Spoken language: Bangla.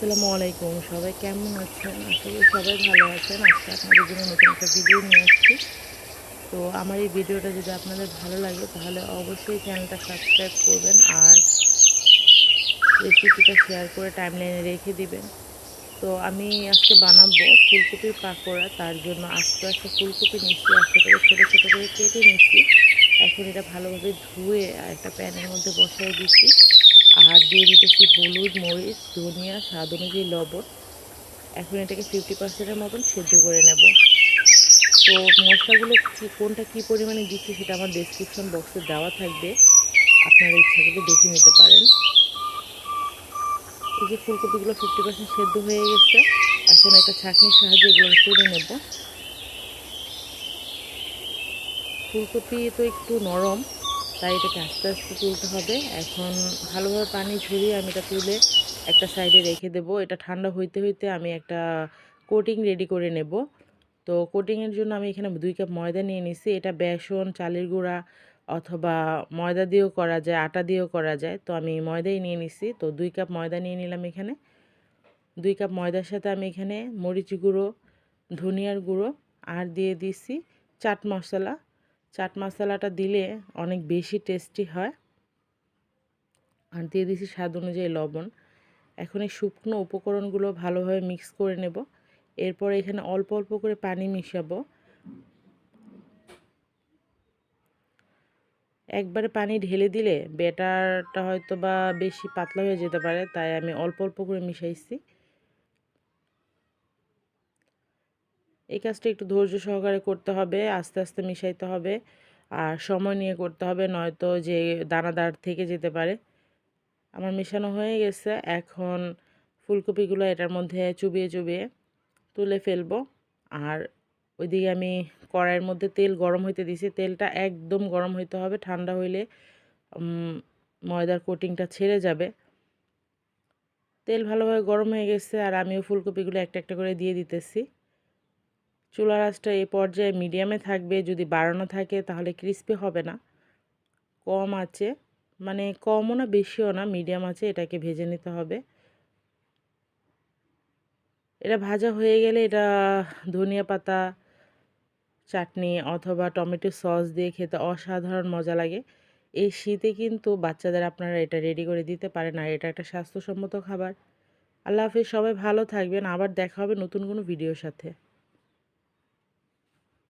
আসসালামু আলাইকুম, সবাই কেমন আছেন? আশা করি সবাই ভালো আছেন। আজকে আপনাদের জন্য নতুন একটা ভিডিও নিয়ে আসছি। তো আমার এই ভিডিওটা যদি আপনাদের ভালো লাগে তাহলে অবশ্যই চ্যানেলটা সাবস্ক্রাইব করবেন আর রেসিপিটা শেয়ার করে টাইমলাইনে রেখে দিবেন। তো আমি আজকে বানাবো ফুলকপির পাকোড়া। তার জন্য আস্ত একটা ফুলকপি নিচ্ছি, আস্ত করে ছোট ছোট করে কেটে নিচ্ছি। এখন এটা ভালোভাবে ধুয়ে একটা প্যানের মধ্যে বসায় দিচ্ছি। আর দিয়ে দিতেছি হলুদ, মরিচ, ধনিয়া, স্বাদ অনুযায়ী লবণ। এখন এটাকে 50% এর মতন সেদ্ধ করে নেব। তো মশলাগুলো কোনটা কি পরিমাণে দিচ্ছি সেটা আমার ডেসক্রিপশন বক্সে দেওয়া থাকবে, আপনারা ইচ্ছা করলে দেখে নিতে পারেন। এই যে ফুলকপিগুলো 50% সেদ্ধ হয়ে গেছে, এখন একটা ছাঁকনির সাহায্যে এগুলো তুলে নেব। ফুলকপি তো একটু নরম, তাই এটাকে আস্তে আস্তে তুলতে হবে। এখন ভালোভাবে পানি ঝরিয়ে আমি এটা তুলে একটা সাইডে রেখে দেব। এটা ঠান্ডা হইতে হইতে আমি একটা কোটিং রেডি করে নেব। তো কোটিংয়ের জন্য আমি এখানে 2 কাপ ময়দা নিয়ে নিছি। এটা বেসন, চালের গুঁড়া অথবা ময়দা দিয়েও করা যায়, আটা দিয়েও করা যায়। তো আমি ময়দাই নিয়ে নিছি। তো 2 কাপ ময়দা নিয়ে নিলাম এখানে। 2 কাপ ময়দার সাথে আমি এখানে মরিচ গুঁড়ো, ধনিয়ার গুঁড়ো আর দিয়ে দিছি চাট মশলা। চাট মশলাটা দিলে অনেক বেশি টেস্টি হয়। আর দিয়ে দিছি স্বাদ অনুযায়ী লবণ। এখন এই শুকনো উপকরণগুলো ভালোভাবে মিক্স করে নেব। এরপর এখানে অল্প অল্প করে পানি মিশাবো। একবারে পানি ঢেলে দিলে ব্যাটারটা হয়তো বা বেশি পাতলা হয়ে যেতে পারে, তাই আমি অল্প অল্প করে মিশাইছি। এই কাজটা একটু ধৈর্য সহকারে করতে হবে, আস্তে আস্তে মিশাইতে হবে আর সময় নিয়ে করতে হবে, নয়তো যে দানাদার থেকে যেতে পারে। আমার মেশানো হয়ে গেছে। এখন ফুলকপিগুলো এটার মধ্যে চুবিয়ে চুবিয়ে তুলে ফেলবো। আর ওইদিকে আমি কড়াইয়ের মধ্যে তেল গরম হইতে দিছি। তেলটা একদম গরম হইতে হবে, ঠান্ডা হইলে ময়দার কোটিংটা ছেড়ে যাবে। তেল ভালোভাবে গরম হয়ে গেছে আর আমিও ফুলকপিগুলো একটা একটা করে দিয়ে দিতেছি। চুলার আঁচটা এই পর্যায়ে মিডিয়ামে থাকবে, যদি বাড়ানো থাকে তাহলে ক্রিস্পি হবে না। কম আঁচে, মানে কমও না বেশিও না, মিডিয়াম আঁচে এটাকে ভেজে নিতে হবে। এটা ভাজা হয়ে গেলে এটা ধনিয়া পাতা, চাটনি অথবা টমেটো সস দিয়ে খেতে অসাধারণ মজা লাগে। এই শীতে কিন্তু বাচ্চাদের আপনারা এটা রেডি করে দিতে পারেন আর এটা একটা স্বাস্থ্যসম্মত খাবার। আল্লাহ হাফেজ, সবাই ভালো থাকবেন। আবার দেখা হবে নতুন কোনো ভিডিওর সাথে।